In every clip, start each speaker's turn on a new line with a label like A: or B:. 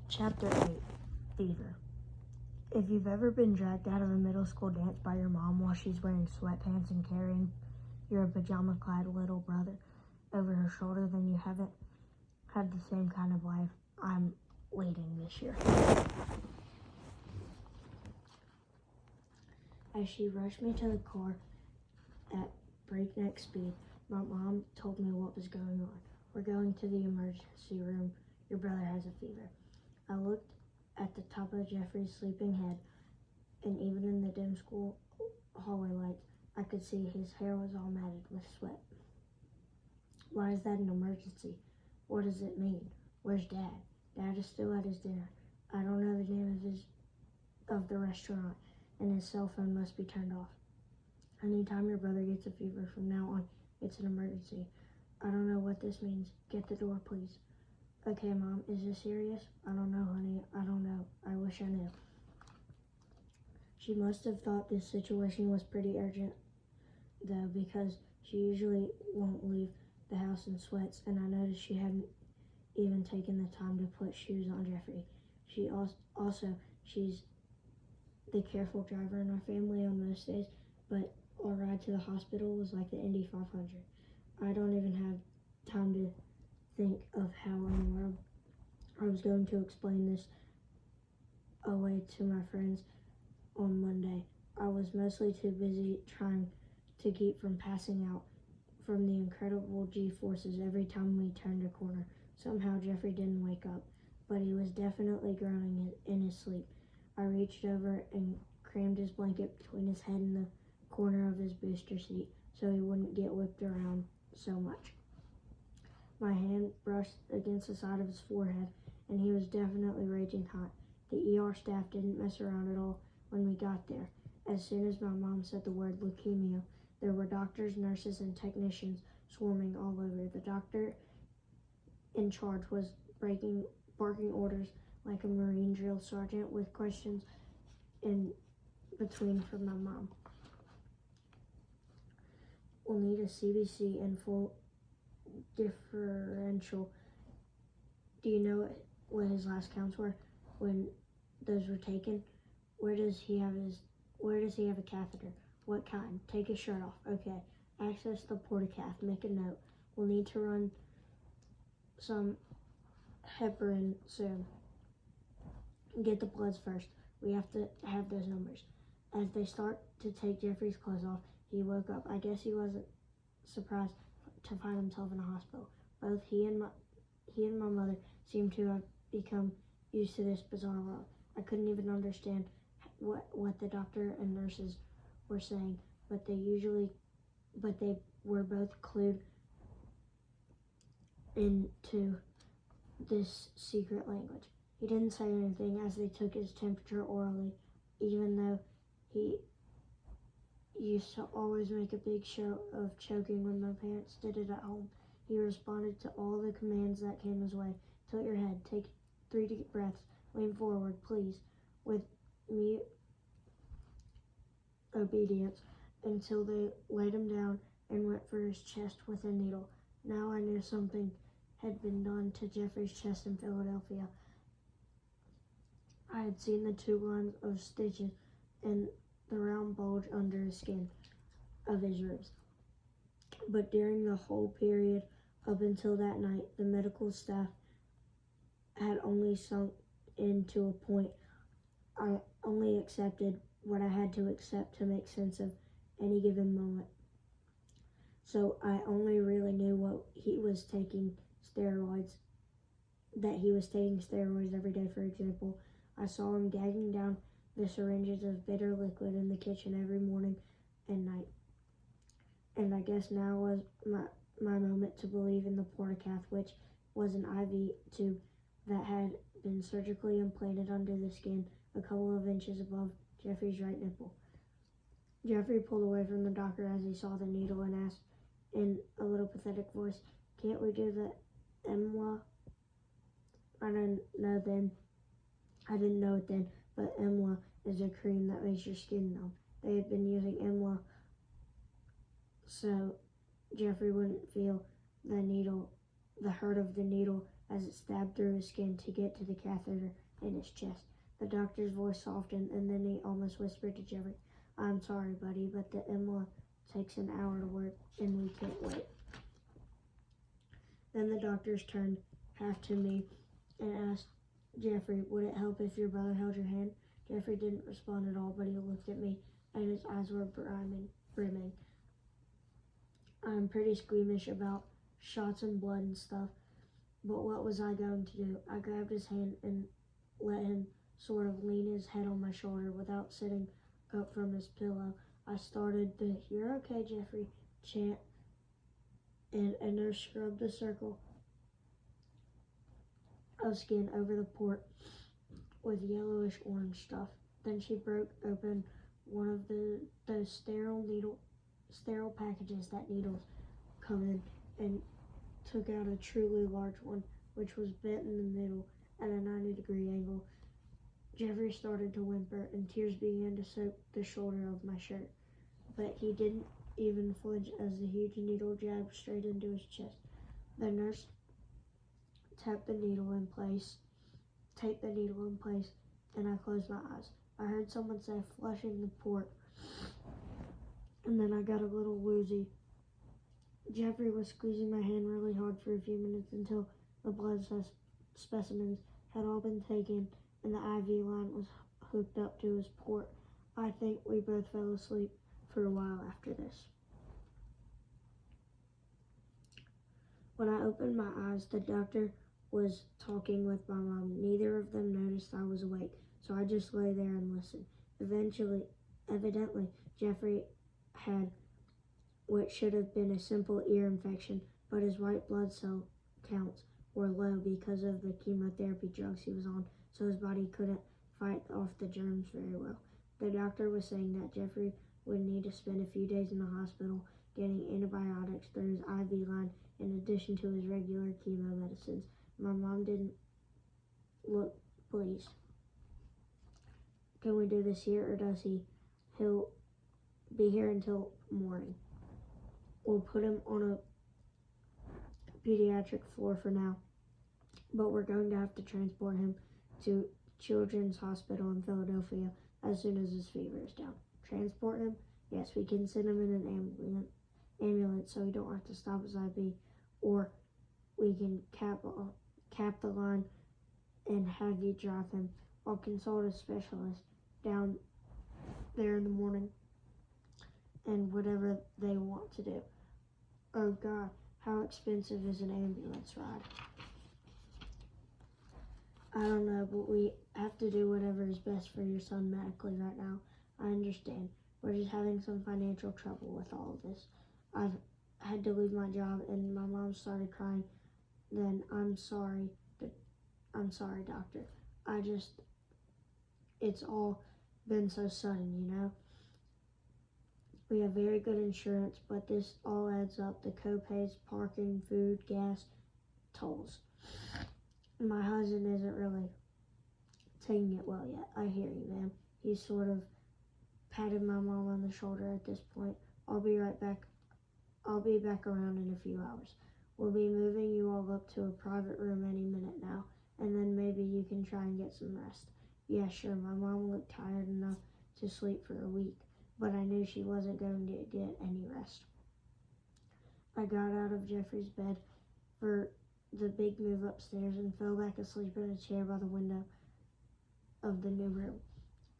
A: Chapter 8, Fever. If you've ever been dragged out of a middle school dance by your mom while she's wearing sweatpants and carrying your pajama-clad little brother over her shoulder, then you haven't had the same kind of life I'm leading this year. As she rushed me to the car at breakneck speed, my mom told me what was going on. We're going to the emergency room. Your brother has a fever. I looked at the top of Jeffrey's sleeping head, and even in the dim school hallway lights, I could see his hair was all matted with sweat. Why is that an emergency? What does it mean? Where's Dad? Dad is still at his dinner. I don't know the name of the restaurant, and his cell phone must be turned off. Anytime your brother gets a fever from now on, it's an emergency. I don't know what this means. Get the door, please. Okay, Mom, is this serious? I don't know, honey. I don't know. I wish I knew. She must have thought this situation was pretty urgent, though, because she usually won't leave the house in sweats, and I noticed she hadn't even taken the time to put shoes on Jeffrey. She's the careful driver in our family on most days, but our ride to the hospital was like the Indy 500. I don't even have time to think of how in the world I was going to explain this away to my friends on Monday. I was mostly too busy trying to keep from passing out from the incredible G-forces every time we turned a corner. Somehow Jeffrey didn't wake up, but he was definitely groaning in his sleep. I reached over and crammed his blanket between his head and the corner of his booster seat so he wouldn't get whipped around so much. My hand brushed against the side of his forehead, and he was definitely raging hot. The ER staff didn't mess around at all when we got there. As soon as my mom said the word leukemia, there were doctors, nurses, and technicians swarming all over. The doctor in charge was barking orders like a Marine drill sergeant with questions in between from my mom. We'll need a CBC and full differential. Do you know what his last counts were when those were taken? Where does he have a catheter? What kind? Take his shirt off. Okay. Access the portacath. Make a note. We'll need to run some heparin soon. Get the bloods first. We have to have those numbers. As they start to take Jeffrey's clothes off, he woke up. I guess he wasn't surprised to find himself in a hospital. Both he and my mother seemed to have become used to this bizarre world. I couldn't even understand what the doctor and nurses were saying, but they were both clued into this secret language. He didn't say anything as they took his temperature orally, even though he used to always make a big show of choking when my parents did it at home. He responded to all the commands that came his way. Tilt your head, take 3 deep breaths, lean forward, please, with mute obedience, until they laid him down and went for his chest with a needle. Now I knew something had been done to Jeffrey's chest in Philadelphia. I had seen the 2 lines of stitches and the round bulge under his skin of his ribs. But during the whole period up until that night, the medical staff had only sunk in to a point. I only accepted what I had to accept to make sense of any given moment. So I only really knew that he was taking steroids every day. For example, I saw him gagging down the syringes of bitter liquid in the kitchen every morning and night. And I guess now was my moment to believe in the portacath, which was an IV tube that had been surgically implanted under the skin a couple of inches above Jeffrey's right nipple. Jeffrey pulled away from the doctor as he saw the needle and asked in a little pathetic voice, "Can't we do the EMLA?" I didn't know it then, but EMLA is a cream that makes your skin numb. They had been using EMLA so Jeffrey wouldn't feel the hurt of the needle as it stabbed through his skin to get to the catheter in his chest. The doctor's voice softened, and then he almost whispered to Jeffrey, "I'm sorry, buddy, but the EMLA takes an hour to work, and we can't wait." Then the doctors turned half to me and asked, "Jeffrey, would it help if your brother held your hand?" Jeffrey didn't respond at all, but he looked at me, and his eyes were brimming. I'm pretty squeamish about shots and blood and stuff, but what was I going to do? I grabbed his hand and let him sort of lean his head on my shoulder without sitting up from his pillow. I started the "You're okay, Jeffrey" chant, and a nurse scrubbed a circle of skin over the port with yellowish orange stuff. Then she broke open one of those sterile packages that needles come in, and took out a truly large one, which was bent in the middle at a 90-degree angle. Jeffrey started to whimper, and tears began to soak the shoulder of my shirt, but he didn't even flinch as the huge needle jabbed straight into his chest. The nurse taped the needle in place, and I closed my eyes. I heard someone say, "Flushing the port," and then I got a little woozy. Jeffrey was squeezing my hand really hard for a few minutes until the blood specimens had all been taken and the IV line was hooked up to his port. I think we both fell asleep for a while after this. When I opened my eyes, the doctor was talking with my mom. Neither of them noticed I was awake, so I just lay there and listened. Evidently, Jeffrey had what should have been a simple ear infection, but his white blood cell counts were low because of the chemotherapy drugs he was on, so his body couldn't fight off the germs very well. The doctor was saying that Jeffrey would need to spend a few days in the hospital getting antibiotics through his IV line in addition to his regular chemo medicines. My mom didn't look pleased. "Can we do this here, or does he'll be here until morning? We'll put him on a pediatric floor for now, but we're going to have to transport him to Children's Hospital in Philadelphia as soon as his fever is down." "Transport him?" "Yes, we can send him in an ambulance so he don't have to stop his IV, or we can cap the line and have you drive him. I'll consult a specialist down there in the morning and whatever they want to do." "Oh God, how expensive is an ambulance ride?" "I don't know, but we have to do whatever is best for your son medically right now. I understand. We're just having some financial trouble with all of this. I've had to leave my job," and my mom started crying. "Then I'm sorry, doctor. It's all been so sudden, you know. We have very good insurance, but this all adds up. The co-pays, parking, food, gas, tolls. My husband isn't really taking it well yet." "I hear you, ma'am." He sort of patted my mom on the shoulder at this point. I'll be back around in a few hours. We'll be moving you all up to a private room any minute now, and then maybe you can try and get some rest." "Yeah, sure." My mom looked tired enough to sleep for a week, but I knew she wasn't going to get any rest. I got out of Jeffrey's bed for the big move upstairs and fell back asleep in a chair by the window of the new room.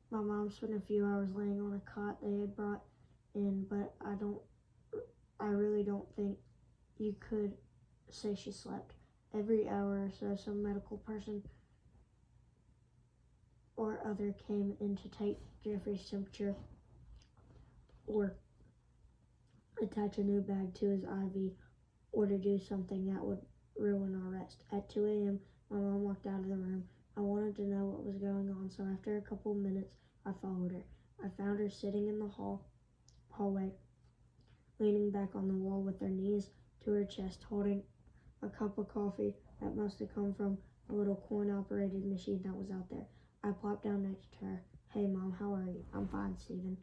A: My mom spent a few hours laying on a cot they had brought in, but I really don't think you could say she slept. Every hour or so, some medical person or other came in to take Jeffrey's temperature or attach a new bag to his IV, or to do something that would ruin our rest. At 2 a.m., my mom walked out of the room. I wanted to know what was going on, so after a couple minutes, I followed her. I found her sitting in the hallway, leaning back on the wall with her knees to her chest, holding a cup of coffee that must have come from a little coin-operated machine that was out there. I plopped down next to her. "Hey, Mom, how are you?" "I'm fine, Stephen.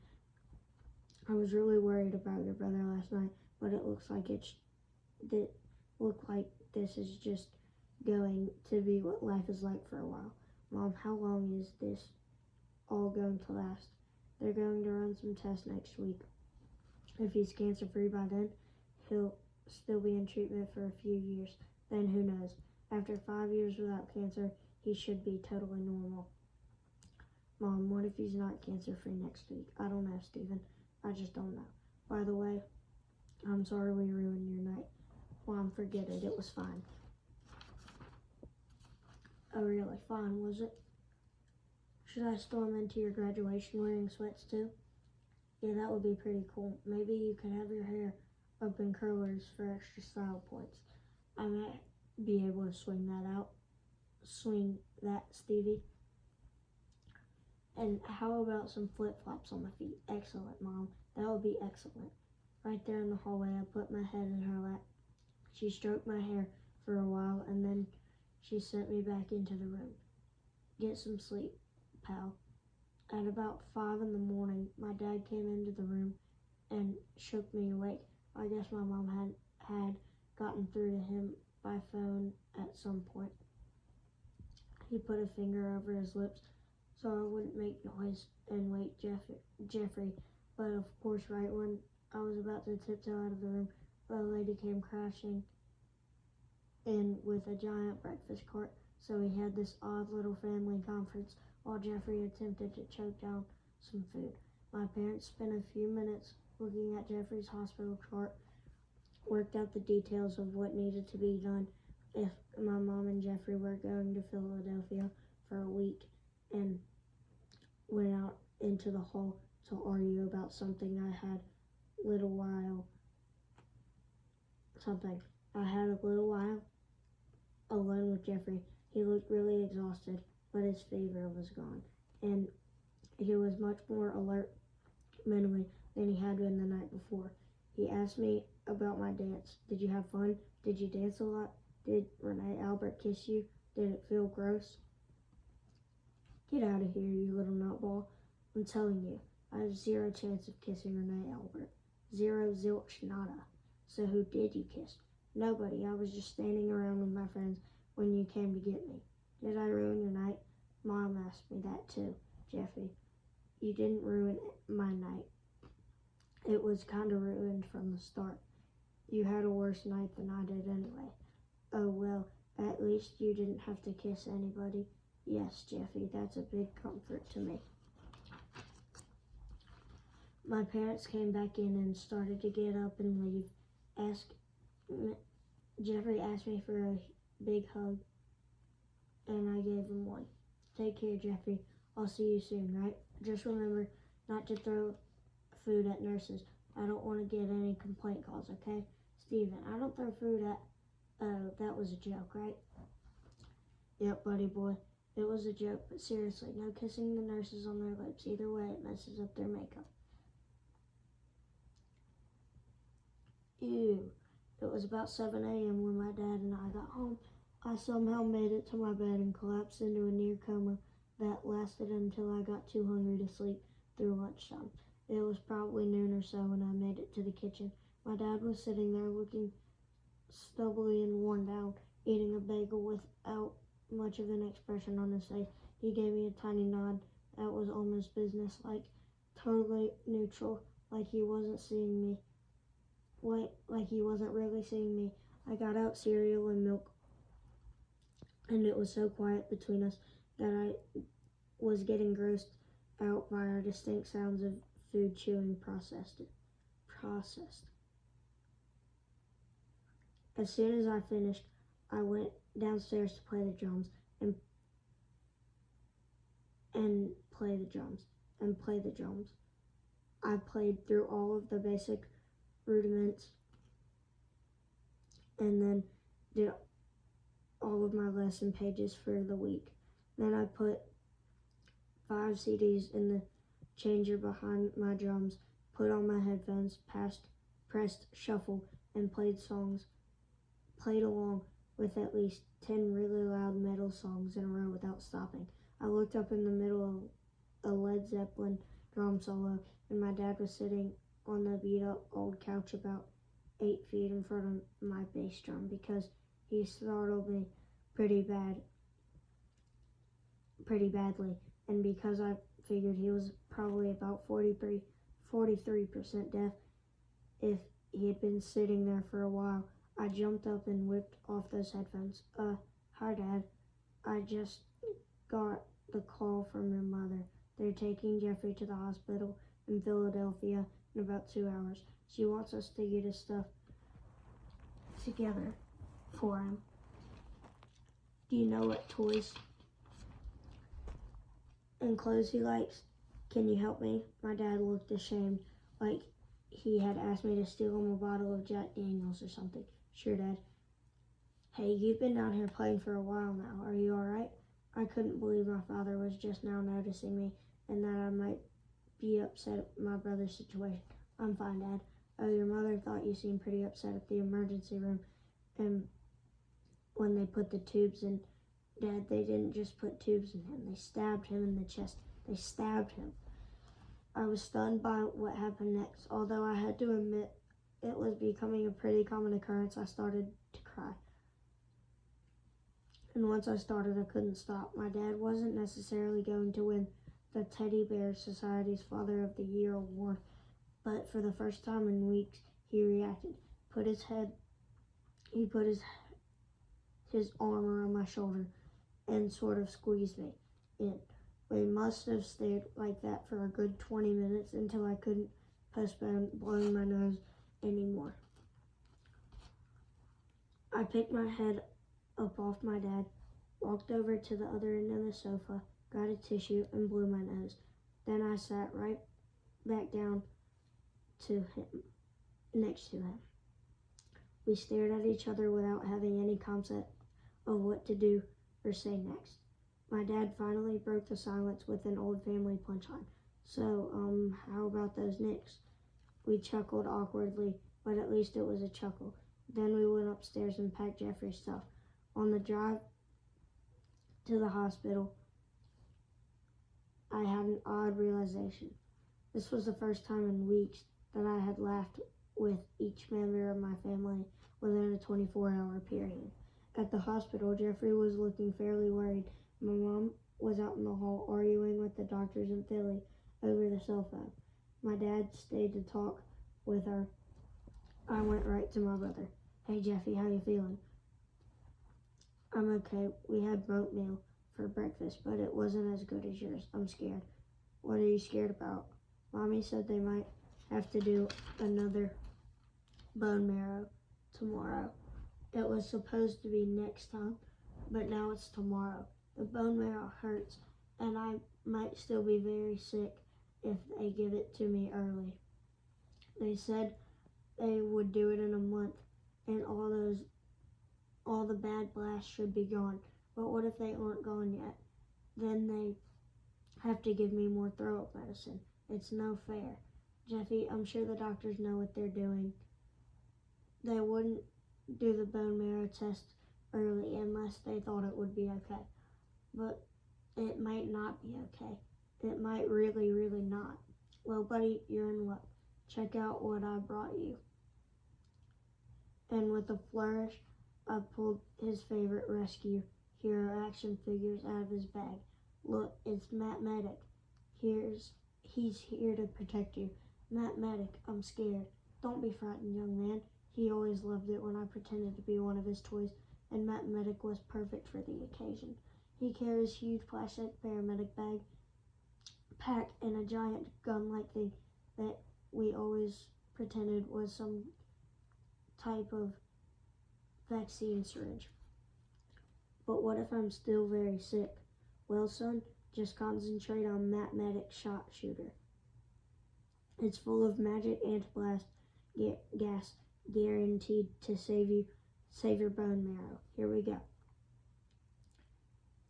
A: I was really worried about your brother last night, but it looks like this is just going to be what life is like for a while. Mom, how long is this all going to last? They're going to run some tests next week. If he's cancer-free by then, he'll still be in treatment for a few years. Then who knows? After 5 years without cancer, he should be totally normal. Mom, what if he's not cancer-free next week? I don't know, Stephen. I just don't know. By the way, I'm sorry we ruined your night. Mom, forget it. It was fine. Oh, really? Fine, was it? Should I storm into your graduation wearing sweats too? Yeah, that would be pretty cool. Maybe you could have your hair up in curlers for extra style points. I might be able to swing that, Stevie. And how about some flip-flops on my feet? Excellent, Mom. That would be excellent. Right there in the hallway, I put my head in her lap. She stroked my hair for a while, and then she sent me back into the room. Get some sleep, pal. At about 5 in the morning, my dad came into the room and shook me awake. I guess my mom had gotten through to him by phone at some point. He put a finger over his lips so I wouldn't make noise and wake Jeffrey. But of course, right when I was about to tiptoe out of the room, the lady came crashing in with a giant breakfast cart. So we had this odd little family conference while Jeffrey attempted to choke down some food. My parents spent a few minutes looking at Jeffrey's hospital chart, worked out the details of what needed to be done if my mom and Jeffrey were going to Philadelphia for a week, and went out into the hall to argue about something. I had a little while alone with Jeffrey. He looked really exhausted, but his fever was gone, and he was much more alert mentally than he had been the night before. He asked me about my dance. Did you have fun? Did you dance a lot? Did Renee Albert kiss you? Did it feel gross? Get out of here, you little nutball. I'm telling you, I have zero chance of kissing Renee Albert. Zero, zilch, nada. So who did you kiss? Nobody. I was just standing around with my friends when you came to get me. Did I ruin your night? Mom asked me that too, Jeffrey. You didn't ruin my night. It was kind of ruined from the start. You had a worse night than I did anyway. Oh well, at least you didn't have to kiss anybody. Yes, Jeffy, that's a big comfort to me. My parents came back in and started to get up and leave. Jeffrey asked me for a big hug, and I gave him one. Take care, Jeffrey. I'll see you soon, right? Just remember not to throw food at nurses. I don't want to get any complaint calls, okay? Steven, I don't throw food at... Oh, that was a joke, right? Yep, buddy boy. It was a joke, but seriously, no kissing the nurses on their lips. Either way, it messes up their makeup. Ew. It was about 7 a.m. when my dad and I got home. I somehow made it to my bed and collapsed into a near coma that lasted until I got too hungry to sleep through lunchtime. It was probably noon or so when I made it to the kitchen. My dad was sitting there looking stubbly and worn down, eating a bagel without much of an expression on his face. He gave me a tiny nod that was almost businesslike, totally neutral, like he wasn't seeing me. Like he wasn't really seeing me. I got out cereal and milk, and it was so quiet between us that I was getting grossed out by our distinct sounds of food chewing processed. As soon as I finished, I went downstairs to play the drums and play the drums. I played through all of the basic rudiments and then did all of my lesson pages for the week. Then I put 5 CDs in the changer behind my drums, put on my headphones, pressed shuffle, and played along with at least 10 really loud metal songs in a row without stopping. I looked up in the middle of a Led Zeppelin drum solo, and my dad was sitting on the beat-up old couch about 8 feet in front of my bass drum because he startled me pretty badly, and because I figured he was probably about 43% deaf if he had been sitting there for a while, I jumped up and whipped off those headphones. Hi Dad, I just got the call from your mother. They're taking Jeffrey to the hospital in Philadelphia in about 2 hours. She wants us to get his stuff together for him. Do you know what toys and clothes he likes? Can you help me? My dad looked ashamed, like he had asked me to steal him a bottle of Jack Daniels or something. Sure, Dad. Hey, you've been down here playing for a while now. Are you alright? I couldn't believe my father was just now noticing me and that I might be upset at my brother's situation. I'm fine, Dad. Oh, your mother thought you seemed pretty upset at the emergency room and when they put the tubes in. Dad, they didn't just put tubes in him. They stabbed him in the chest. They stabbed him. I was stunned by what happened next. Although I had to admit it was becoming a pretty common occurrence, I started to cry. And once I started, I couldn't stop. My dad wasn't necessarily going to win the Teddy Bear Society's Father of the Year award, but for the first time in weeks, he reacted. He put his arm around my shoulder and sort of squeezed me in. We must have stayed like that for a good 20 minutes until I couldn't postpone blowing my nose anymore. I picked my head up off my dad, walked over to the other end of the sofa, got a tissue, and blew my nose. Then I sat right back down to him, next to him. We stared at each other without having any concept of what to do or say next. My dad finally broke the silence with an old family punchline. So, how about those Knicks? We chuckled awkwardly, but at least it was a chuckle. Then we went upstairs and packed Jeffrey's stuff. On the drive to the hospital, I had an odd realization. This was the first time in weeks that I had laughed with each member of my family within a 24-hour period. At the hospital, Jeffrey was looking fairly worried. My mom was out in the hall arguing with the doctors in Philly over the cell phone. My dad stayed to talk with her. I went right to my brother. Hey Jeffy, how you feeling? I'm okay. We had oatmeal for breakfast, but it wasn't as good as yours. I'm scared. What are you scared about? Mommy said they might have to do another bone marrow tomorrow. It was supposed to be next time, but now it's tomorrow. The bone marrow hurts, and I might still be very sick if they give it to me early. They said they would do it in a month, and all the bad blasts should be gone. But what if they aren't gone yet? Then they have to give me more throw-up medicine. It's no fair. Jeffy, I'm sure the doctors know what they're doing. They wouldn't do the bone marrow test early unless they thought it would be okay. But it might not be okay. It might really, really not. Well, buddy, you're in luck. Check out what I brought you. And with a flourish, I pulled his favorite rescue hero action figures out of his bag. Look, it's Matt Medic. He's here to protect you. Matt Medic, I'm scared. Don't be frightened, young man. He always loved it when I pretended to be one of his toys, and Matt Medic was perfect for the occasion. He carries huge plastic paramedic pack and a giant gun-like thing that we always pretended was some type of vaccine syringe. But what if I'm still very sick? Well, son, just concentrate on Matt Medic's shot shooter. It's full of magic anti-blast gas, guaranteed to save your bone marrow. Here we go.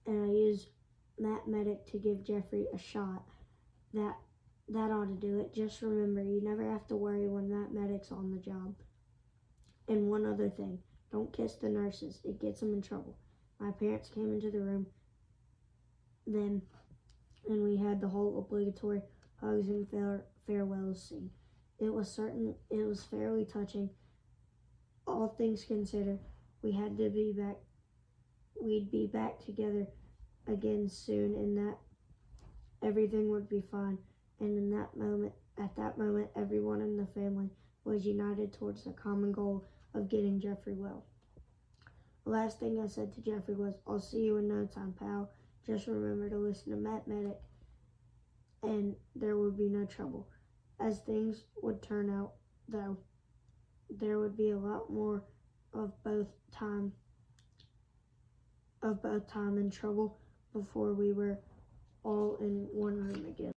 A: And I use Matt Medic to give Jeffrey a shot. That ought to do it. Just remember, you never have to worry when Matt Medic's on the job. And one other thing, don't kiss the nurses. It gets them in trouble. My parents came into the room then, and we had the whole obligatory hugs and farewells scene. It was fairly touching. All things considered, we had to be back we'd be back together again soon and that everything would be fine. And at that moment, everyone in the family was united towards the common goal of getting Jeffrey well. The last thing I said to Jeffrey was, "I'll see you in no time, pal. Just remember to listen to Matt Medic and there would be no trouble." As things would turn out, though, there would be a lot more of both time and trouble before we were all in one room again.